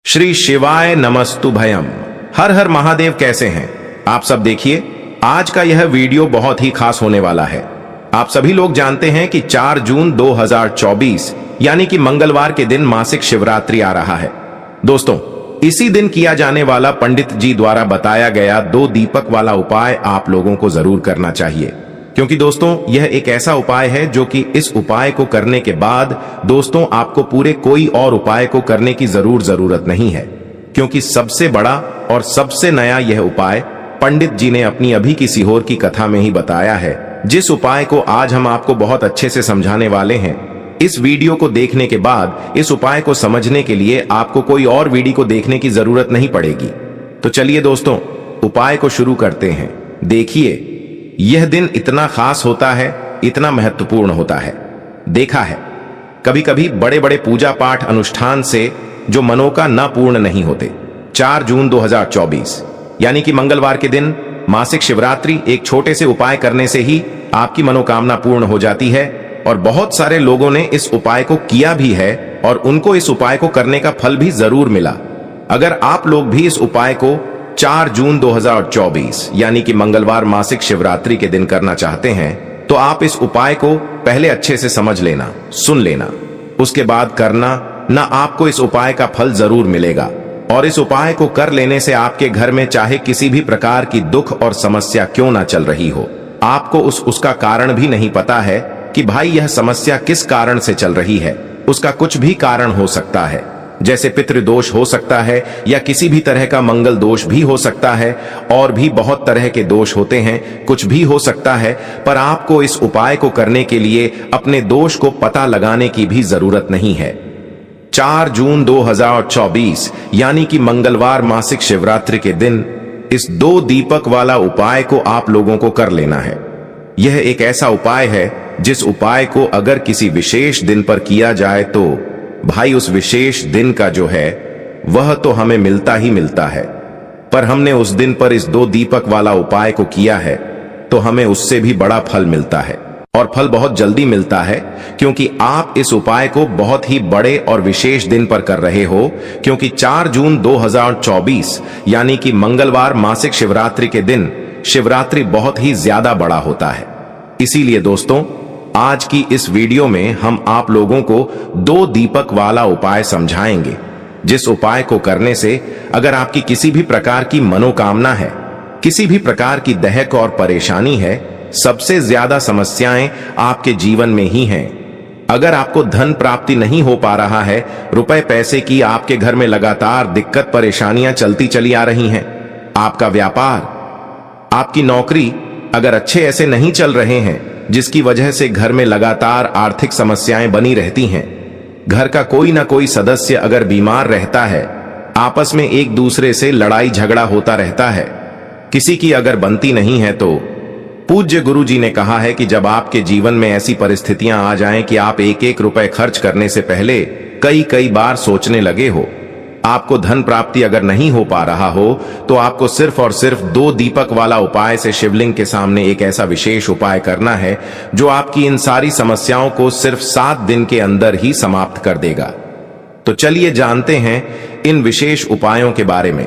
श्री शिवाय नमस्तु भयम। हर हर महादेव। कैसे हैं आप सब? देखिए, आज का यह वीडियो बहुत ही खास होने वाला है। आप सभी लोग जानते हैं कि 4 जून 2024 यानी कि मंगलवार के दिन मासिक शिवरात्रि आ रहा है। दोस्तों, इसी दिन किया जाने वाला पंडित जी द्वारा बताया गया 2 दीपक वाला उपाय आप लोगों को जरूर करना चाहिए, क्योंकि दोस्तों यह एक ऐसा उपाय है जो कि इस उपाय को करने के बाद दोस्तों आपको पूरे कोई और उपाय को करने की जरूरत नहीं है, क्योंकि सबसे बड़ा और सबसे नया यह उपाय पंडित जी ने अपनी अभी की सीहोर की कथा में ही बताया है, जिस उपाय को आज हम आपको बहुत अच्छे से समझाने वाले हैं। इस वीडियो को देखने के बाद इस उपाय को समझने के लिए आपको कोई और वीडियो को देखने की जरूरत नहीं पड़ेगी। तो चलिए दोस्तों, उपाय को शुरू करते हैं। देखिए, यह दिन इतना खास होता है, इतना महत्वपूर्ण होता है। देखा है कभी कभी बड़े बड़े पूजा पाठ अनुष्ठान से जो मनोका न पूर्ण नहीं होते। 4 जून 2024 यानी कि मंगलवार के दिन मासिक शिवरात्रि एक छोटे से उपाय करने से ही आपकी मनोकामना पूर्ण हो जाती है, और बहुत सारे लोगों ने इस उपाय को किया भी है और उनको इस उपाय को करने का फल भी जरूर मिला। अगर आप लोग भी इस उपाय को 4 जून 2024 यानी कि मंगलवार मासिक शिवरात्रि के दिन करना चाहते हैं, तो आप इस उपाय को पहले अच्छे से समझ लेना, सुन लेना, उसके बाद करना ना। आपको इस उपाय का फल जरूर मिलेगा, और इस उपाय को कर लेने से आपके घर में चाहे किसी भी प्रकार की दुख और समस्या क्यों ना चल रही हो, आपको उसका कारण भी नहीं पता है कि भाई यह समस्या किस कारण से चल रही है। उसका कुछ भी कारण हो सकता है, जैसे पितृदोष हो सकता है या किसी भी तरह का मंगल दोष भी हो सकता है, और भी बहुत तरह के दोष होते हैं, कुछ भी हो सकता है। पर आपको इस उपाय को करने के लिए अपने दोष को पता लगाने की भी जरूरत नहीं है। 4 जून 2024 यानी कि मंगलवार मासिक शिवरात्रि के दिन इस 2 दीपक वाला उपाय को आप लोगों को कर लेना है। यह एक ऐसा उपाय है जिस उपाय को अगर किसी विशेष दिन पर किया जाए तो भाई उस विशेष दिन का जो है वह तो हमें मिलता ही मिलता है। पर हमने उस दिन पर इस 2 दीपक वाला उपाय को किया है तो हमें उससे भी बड़ा फल मिलता है, और फल बहुत जल्दी मिलता है, क्योंकि आप इस उपाय को बहुत ही बड़े और विशेष दिन पर कर रहे हो। क्योंकि 4 जून 2024 यानी कि मंगलवार मासिक शिवरात्रि के दिन शिवरात्रि बहुत ही ज्यादा बड़ा होता है। इसीलिए दोस्तों, आज की इस वीडियो में हम आप लोगों को 2 दीपक वाला उपाय समझाएंगे, जिस उपाय को करने से अगर आपकी किसी भी प्रकार की मनोकामना है, किसी भी प्रकार की दहक और परेशानी है, सबसे ज्यादा समस्याएं आपके जीवन में ही हैं। अगर आपको धन प्राप्ति नहीं हो पा रहा है, रुपए पैसे की आपके घर में लगातार दिक्कत परेशानियां चलती चली आ रही हैं, आपका व्यापार, आपकी नौकरी अगर अच्छे ऐसे नहीं चल रहे हैं, जिसकी वजह से घर में लगातार आर्थिक समस्याएं बनी रहती हैं, घर का कोई ना कोई सदस्य अगर बीमार रहता है, आपस में एक दूसरे से लड़ाई झगड़ा होता रहता है, किसी की अगर बनती नहीं है, तो पूज्य गुरु जी ने कहा है कि जब आपके जीवन में ऐसी परिस्थितियां आ जाएं कि आप एक रुपए खर्च करने से पहले कई बार सोचने लगे हो, आपको धन प्राप्ति अगर नहीं हो पा रहा हो, तो आपको सिर्फ और सिर्फ 2 दीपक वाला उपाय से शिवलिंग के सामने एक ऐसा विशेष उपाय करना है जो आपकी इन सारी समस्याओं को सिर्फ 7 दिन के अंदर ही समाप्त कर देगा। तो चलिए जानते हैं इन विशेष उपायों के बारे में।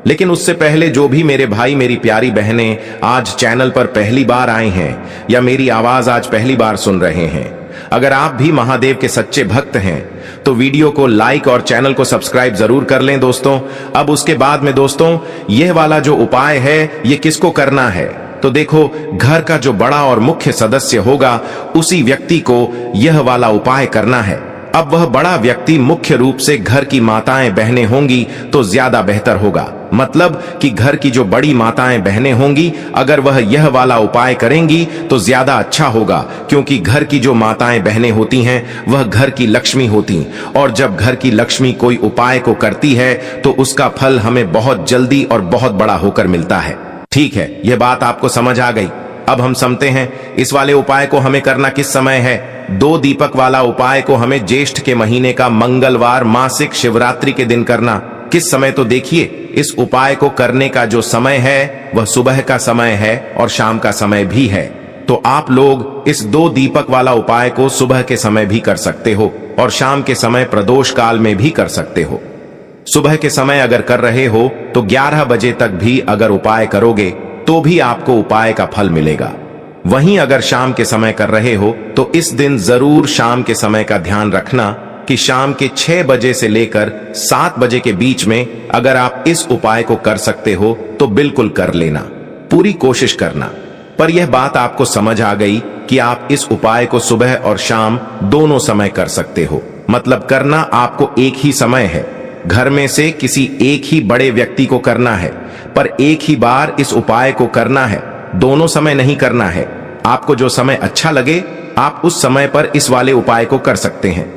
लेकिन उससे पहले जो भी मेरे भाई मेरी प्यारी बहनें आज चैनल पर पहली बार आए हैं या मेरी आवाज आज पहली बार सुन रहे हैं, अगर आप भी महादेव के सच्चे भक्त हैं तो वीडियो को लाइक और चैनल को सब्सक्राइब जरूर कर लें दोस्तों। अब उसके बाद में दोस्तों, यह वाला जो उपाय है ये किसको करना है, तो देखो, घर का जो बड़ा और मुख्य सदस्य होगा उसी व्यक्ति को यह वाला उपाय करना है। अब वह बड़ा व्यक्ति मुख्य रूप से घर की माताएं बहनें होंगी तो ज्यादा बेहतर होगा। मतलब कि घर की जो बड़ी माताएं बहनें होंगी, अगर वह यह वाला उपाय करेंगी तो ज्यादा अच्छा होगा, क्योंकि घर की जो माताएं बहनें होती हैं वह घर की लक्ष्मी होती, और जब घर की लक्ष्मी कोई उपाय को करती है तो उसका फल हमें बहुत जल्दी और बहुत बड़ा होकर मिलता है। ठीक है, यह बात आपको समझ आ गई। अब हम समझते हैं इस वाले उपाय को हमें करना किस समय है। 2 दीपक वाला उपाय को हमें ज्येष्ठ के महीने का मंगलवार मासिक शिवरात्रि के दिन करना। किस समय, तो देखिए, इस उपाय को करने का जो समय है वह सुबह का समय है और शाम का समय भी है। तो आप लोग इस 2 दीपक वाला उपाय को सुबह के समय भी कर सकते हो और शाम के समय प्रदोष काल में भी कर सकते हो। सुबह के समय अगर कर रहे हो तो 11 बजे तक भी अगर उपाय करोगे तो भी आपको उपाय का फल मिलेगा। वहीं अगर शाम के समय कर रहे हो तो इस दिन जरूर शाम के समय का ध्यान रखना कि शाम के 6 बजे से लेकर 7 बजे के बीच में अगर आप इस उपाय को कर सकते हो तो बिल्कुल कर लेना, पूरी कोशिश करना। पर यह बात आपको समझ आ गई कि आप इस उपाय को सुबह और शाम दोनों समय कर सकते हो। मतलब करना आपको एक ही समय है, घर में से किसी एक ही बड़े व्यक्ति को करना है, पर एक ही बार इस उपाय को करना है, दोनों समय नहीं करना है। आपको जो समय अच्छा लगे आप उस समय पर इस वाले उपाय को कर सकते हैं।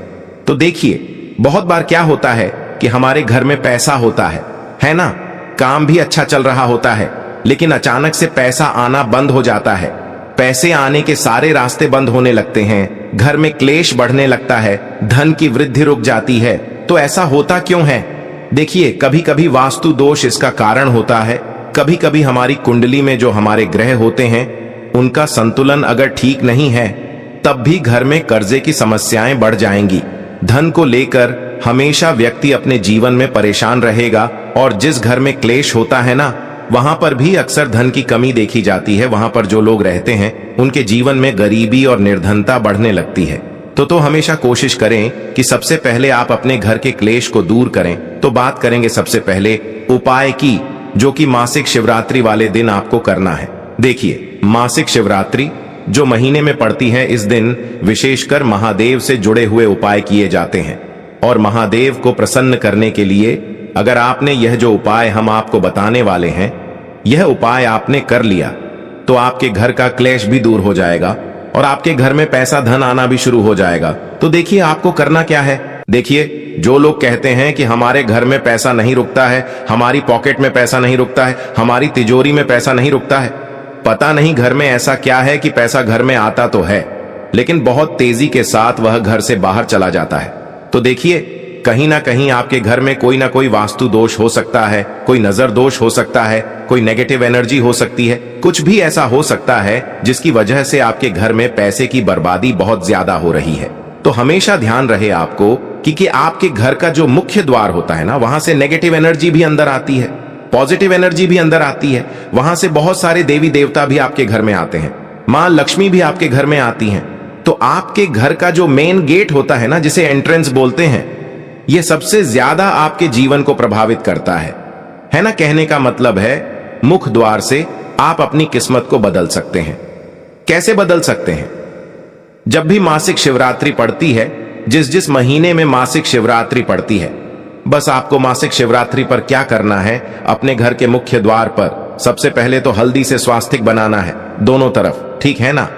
तो देखिए, बहुत बार क्या होता है कि हमारे घर में पैसा होता है ना, काम भी अच्छा चल रहा होता है, लेकिन अचानक से पैसा आना बंद हो जाता है। पैसे आने के सारे रास्ते बंद होने लगते हैं, घर में क्लेश बढ़ने लगता है, धन की वृद्धि रुक जाती है। तो ऐसा होता क्यों है? देखिए, कभी कभी वास्तु दोष इसका कारण होता है। कभी कभी हमारी कुंडली में जो हमारे ग्रह होते हैं उनका संतुलन अगर ठीक नहीं है तब भी घर में कर्जे की समस्याएं बढ़ जाएंगी। धन को लेकर हमेशा व्यक्ति अपने जीवन में परेशान रहेगा और जिस घर में क्लेश होता है ना, वहां पर भी अक्सर धन की कमी देखी जाती है। वहां पर जो लोग रहते हैं उनके जीवन में गरीबी और निर्धनता बढ़ने लगती है। तो हमेशा कोशिश करें कि सबसे पहले आप अपने घर के क्लेश को दूर करें। तो बात करेंगे सबसे पहले उपाय की, जो कि मासिक शिवरात्रि वाले दिन आपको करना है। देखिए, मासिक शिवरात्रि जो महीने में पड़ती है, इस दिन विशेषकर महादेव से जुड़े हुए उपाय किए जाते हैं। और महादेव को प्रसन्न करने के लिए अगर आपने यह जो उपाय हम आपको बताने वाले हैं, यह उपाय आपने कर लिया तो आपके घर का क्लेश भी दूर हो जाएगा और आपके घर में पैसा धन आना भी शुरू हो जाएगा। तो देखिए, आपको करना क्या है। देखिए, जो लोग कहते हैं कि हमारे घर में पैसा नहीं रुकता है, हमारी पॉकेट में पैसा नहीं रुकता है, हमारी तिजोरी में पैसा नहीं रुकता है, पता नहीं घर में ऐसा क्या है कि पैसा घर में आता तो है लेकिन बहुत तेजी के साथ वह घर से बाहर चला जाता है। तो देखिए, कहीं ना कहीं आपके घर में कोई ना कोई वास्तु दोष हो सकता है, कोई नजर दोष हो सकता है, कोई नेगेटिव एनर्जी हो सकती है, कुछ भी ऐसा हो सकता है जिसकी वजह से आपके घर में पैसे की बर्बादी बहुत ज्यादा हो रही है। तो हमेशा ध्यान रहे आपको कि आपके घर का जो मुख्य द्वार होता है ना, वहां से नेगेटिव एनर्जी भी अंदर आती है, पॉजिटिव एनर्जी भी अंदर आती है। वहां से बहुत सारे देवी देवता भी आपके घर में आते हैं, मां लक्ष्मी भी आपके घर में आती हैं। तो आपके घर का जो मेन गेट होता है ना, जिसे एंट्रेंस बोलते हैं, यह सबसे ज्यादा आपके जीवन को प्रभावित करता है ना। कहने का मतलब है, मुख द्वार से आप अपनी किस्मत को बदल सकते हैं। कैसे बदल सकते हैं? जब भी मासिक शिवरात्रि पड़ती है, जिस महीने में मासिक शिवरात्रि पड़ती है, बस आपको मासिक शिवरात्रि पर क्या करना है, अपने घर के मुख्य द्वार पर सबसे पहले तो हल्दी से स्वास्तिक बनाना है, दोनों तरफ, ठीक है ना।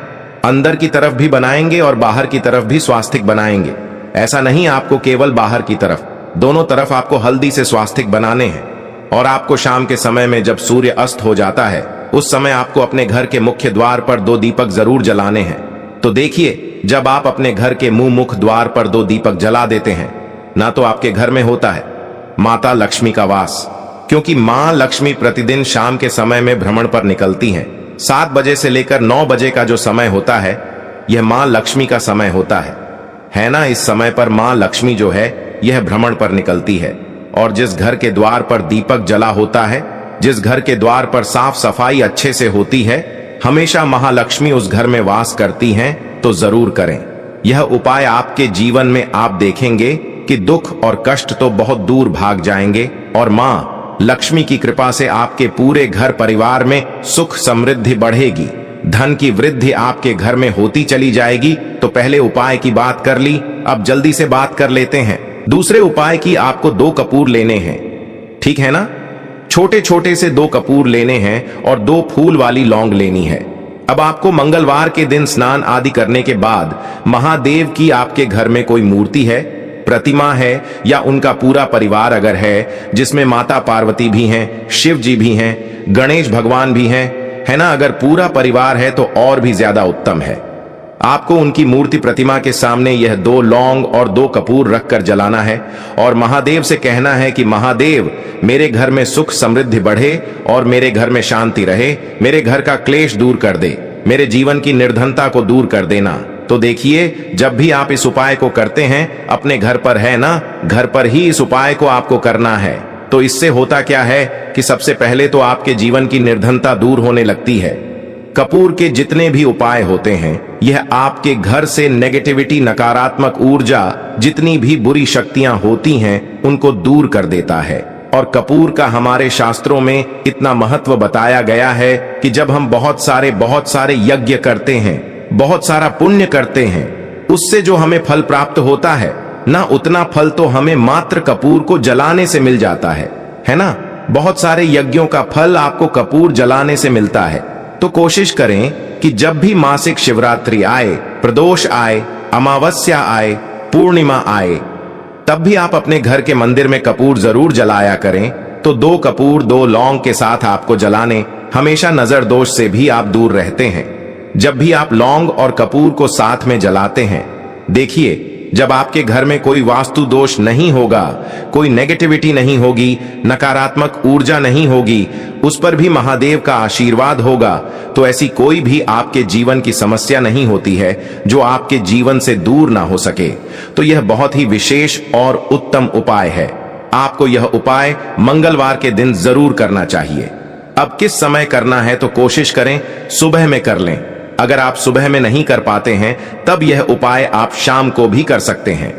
अंदर की तरफ भी बनाएंगे और बाहर की तरफ भी स्वास्तिक बनाएंगे। ऐसा नहीं आपको केवल बाहर की तरफ, दोनों तरफ आपको हल्दी से स्वास्तिक बनाने हैं। और आपको शाम के समय में जब सूर्य अस्त हो जाता है, उस समय आपको अपने घर के मुख्य द्वार पर 2 दीपक जरूर जलाने हैं। तो देखिए, जब आप अपने घर के मुख द्वार पर 2 दीपक जला देते हैं ना, तो आपके घर में होता है माता लक्ष्मी का वास। क्योंकि मां लक्ष्मी प्रतिदिन शाम के समय में भ्रमण पर निकलती हैं। 7 बजे से लेकर 9 बजे का जो समय होता है, यह मां लक्ष्मी का समय होता है ना। इस समय पर मां लक्ष्मी जो है यह भ्रमण पर निकलती है। और जिस घर के द्वार पर दीपक जला होता है, जिस घर के द्वार पर साफ सफाई अच्छे से होती है, हमेशा महालक्ष्मी उस घर में वास करती हैं। तो जरूर करें यह उपाय। आपके जीवन में आप देखेंगे कि दुख और कष्ट तो बहुत दूर भाग जाएंगे और मां लक्ष्मी की कृपा से आपके पूरे घर परिवार में सुख समृद्धि बढ़ेगी, धन की वृद्धि आपके घर में होती चली जाएगी। तो पहले उपाय की बात कर ली, अब जल्दी से बात कर लेते हैं दूसरे उपाय की। आपको 2 कपूर लेने हैं, ठीक है ना। छोटे छोटे से 2 कपूर लेने हैं और 2 फूल वाली लौंग लेनी है। अब आपको मंगलवार के दिन स्नान आदि करने के बाद महादेव की आपके घर में कोई मूर्ति है, प्रतिमा है, या उनका पूरा परिवार अगर है, जिसमें माता पार्वती भी हैं, शिव जी भी हैं, गणेश भगवान भी हैं, है ना। अगर पूरा परिवार है तो और भी ज्यादा उत्तम है। आपको उनकी मूर्ति प्रतिमा के सामने यह 2 लौंग और 2 कपूर रखकर जलाना है और महादेव से कहना है कि महादेव, मेरे घर में सुख समृद्धि बढ़े और मेरे घर में शांति रहे, मेरे घर का क्लेश दूर कर दे, मेरे जीवन की निर्धनता को दूर कर देना। तो देखिए, जब भी आप इस उपाय को करते हैं, अपने घर पर है ना, घर पर ही इस उपाय को आपको करना है। तो इससे होता क्या है कि सबसे पहले तो आपके जीवन की निर्धनता दूर होने लगती है। कपूर के जितने भी उपाय होते हैं, यह आपके घर से नेगेटिविटी, नकारात्मक ऊर्जा, जितनी भी बुरी शक्तियां होती हैं, उनको दूर कर देता है। और कपूर का हमारे शास्त्रों में इतना महत्व बताया गया है कि जब हम बहुत सारे यज्ञ करते हैं, बहुत सारा पुण्य करते हैं, उससे जो हमें फल प्राप्त होता है ना, उतना फल तो हमें मात्र कपूर को जलाने से मिल जाता है ना। बहुत सारे यज्ञों का फल आपको कपूर जलाने से मिलता है। तो कोशिश करें कि जब भी मासिक शिवरात्रि आए, प्रदोष आए, अमावस्या आए, पूर्णिमा आए, तब भी आप अपने घर के मंदिर में कपूर जरूर जलाया करें। तो 2 कपूर 2 लौंग के साथ आपको जलाने, हमेशा नजर दोष से भी आप दूर रहते हैं। जब भी आप लौंग और कपूर को साथ में जलाते हैं, देखिए, जब आपके घर में कोई वास्तु दोष नहीं होगा, कोई नेगेटिविटी नहीं होगी, नकारात्मक ऊर्जा नहीं होगी, उस पर भी महादेव का आशीर्वाद होगा, तो ऐसी कोई भी आपके जीवन की समस्या नहीं होती है जो आपके जीवन से दूर ना हो सके। तो यह बहुत ही विशेष और उत्तम उपाय है। आपको यह उपाय मंगलवार के दिन जरूर करना चाहिए। अब किस समय करना है, तो कोशिश करें सुबह में कर लें। अगर आप सुबह में नहीं कर पाते हैं, तब यह उपाय आप शाम को भी कर सकते हैं।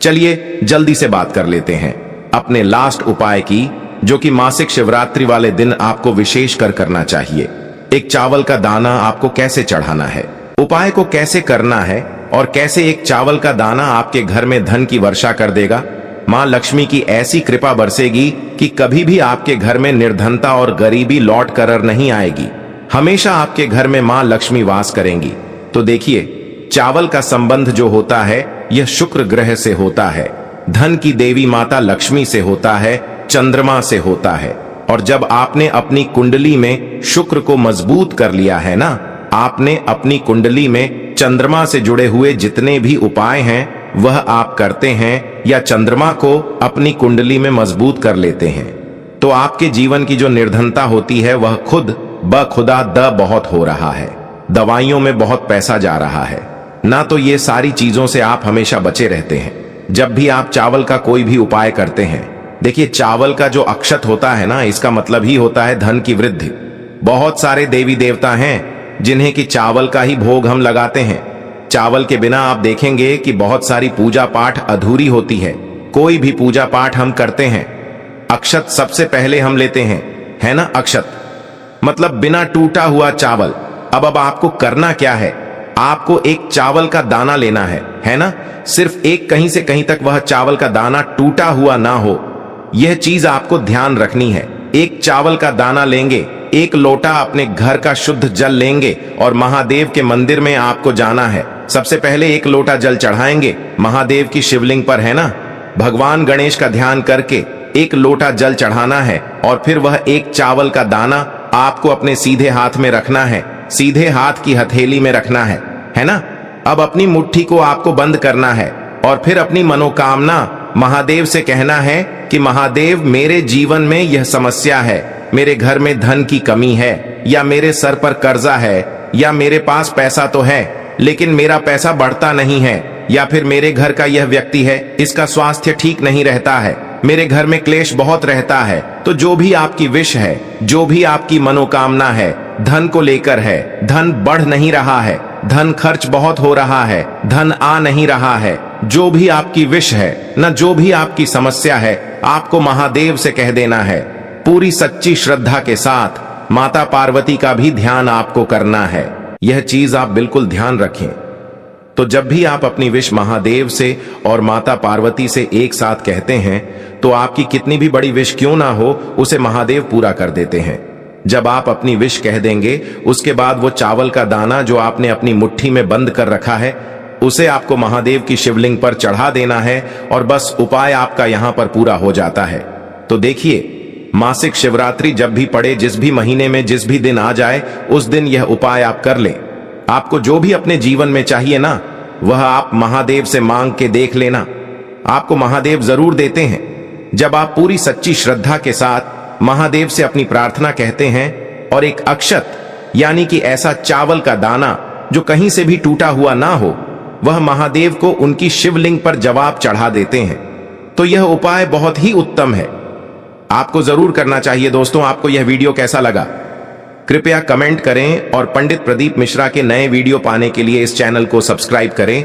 चलिए जल्दी से बात कर लेते हैं अपने लास्ट उपाय की, जो कि मासिक शिवरात्रि वाले दिन आपको विशेष कर करना चाहिए। एक चावल का दाना आपको कैसे चढ़ाना है, उपाय को कैसे करना है, और कैसे एक चावल का दाना आपके घर में धन की वर्षा कर देगा। मां लक्ष्मी की ऐसी कृपा बरसेगी कि कभी भी आपके घर में निर्धनता और गरीबी लौट कर नहीं आएगी। हमेशा आपके घर में मां लक्ष्मी वास करेंगी। तो देखिए, चावल का संबंध जो होता है, यह शुक्र ग्रह से होता है, धन की देवी माता लक्ष्मी से होता है, चंद्रमा से होता है। और जब आपने अपनी कुंडली में शुक्र को मजबूत कर लिया है ना, आपने अपनी कुंडली में चंद्रमा से जुड़े हुए जितने भी उपाय हैं, वह आप करते हैं या चंद्रमा को अपनी कुंडली में मजबूत कर लेते हैं, तो आपके जीवन की जो निर्धनता होती है, वह खुद बखुदा बहुत हो रहा है। दवाइयों में बहुत पैसा जा रहा है ना, तो ये सारी चीजों से आप हमेशा बचे रहते हैं। जब भी आप चावल का कोई भी उपाय करते हैं, देखिए, चावल का जो अक्षत होता है ना, इसका मतलब ही होता है धन की वृद्धि। बहुत सारे देवी देवता हैं जिन्हें कि चावल का ही भोग हम लगाते हैं। चावल के बिना आप देखेंगे कि बहुत सारी पूजा पाठ अधूरी होती है। कोई भी पूजा पाठ हम करते हैं, अक्षत सबसे पहले हम लेते हैं, है ना। अक्षत मतलब बिना टूटा हुआ चावल। अब आपको करना क्या है, आपको एक चावल का दाना लेना है ना। सिर्फ एक, कहीं से कहीं तक वह चावल का दाना टूटा हुआ ना हो, यह चीज आपको ध्यान रखनी है। एक चावल का दाना लेंगे, 1 लोटा अपने घर का शुद्ध जल लेंगे और महादेव के मंदिर में आपको जाना है। सबसे पहले 1 लोटा जल चढ़ाएंगे महादेव की शिवलिंग पर, है ना। भगवान गणेश का ध्यान करके 1 लोटा जल चढ़ाना है, और फिर वह 1 चावल का दाना आपको अपने सीधे हाथ में रखना है, सीधे हाथ की हथेली में रखना है ना। अब अपनी मुट्ठी को आपको बंद करना है, और फिर अपनी मनोकामना महादेव से कहना है कि महादेव, मेरे जीवन में यह समस्या है, मेरे घर में धन की कमी है, या मेरे सर पर कर्जा है, या मेरे पास पैसा तो है लेकिन मेरा पैसा बढ़ता नहीं है, या फिर मेरे घर का यह व्यक्ति है, इसका स्वास्थ्य ठीक नहीं रहता है, मेरे घर में क्लेश बहुत रहता है। तो जो भी आपकी विश है, जो भी आपकी मनोकामना है, धन को लेकर है, धन बढ़ नहीं रहा है, धन खर्च बहुत हो रहा है, धन आ नहीं रहा है, जो भी आपकी विश है ना, जो भी आपकी समस्या है, आपको महादेव से कह देना है। पूरी सच्ची श्रद्धा के साथ माता पार्वती का भी ध्यान आपको करना है। यह चीज आप बिल्कुल ध्यान रखें। तो जब भी आप अपनी विश महादेव से और माता पार्वती से एक साथ कहते हैं, तो आपकी कितनी भी बड़ी विश क्यों ना हो, उसे महादेव पूरा कर देते हैं। जब आप अपनी विश कह देंगे, उसके बाद वो चावल का दाना जो आपने अपनी मुट्ठी में बंद कर रखा है, उसे आपको महादेव की शिवलिंग पर चढ़ा देना है, और बस उपाय आपका यहां पर पूरा हो जाता है। तो देखिए, मासिक शिवरात्रि जब भी पड़े, जिस भी महीने में जिस भी दिन आ जाए, उस दिन यह उपाय आप कर लें। आपको जो भी अपने जीवन में चाहिए ना, वह आप महादेव से मांग के देख लेना, आपको महादेव जरूर देते हैं। जब आप पूरी सच्ची श्रद्धा के साथ महादेव से अपनी प्रार्थना कहते हैं, और एक अक्षत यानी कि ऐसा चावल का दाना जो कहीं से भी टूटा हुआ ना हो, वह महादेव को उनकी शिवलिंग पर जवाब चढ़ा देते हैं। तो यह उपाय बहुत ही उत्तम है, आपको जरूर करना चाहिए। दोस्तों, आपको यह वीडियो कैसा लगा कृपया कमेंट करें और पंडित प्रदीप मिश्रा के नए वीडियो पाने के लिए इस चैनल को सब्सक्राइब करें।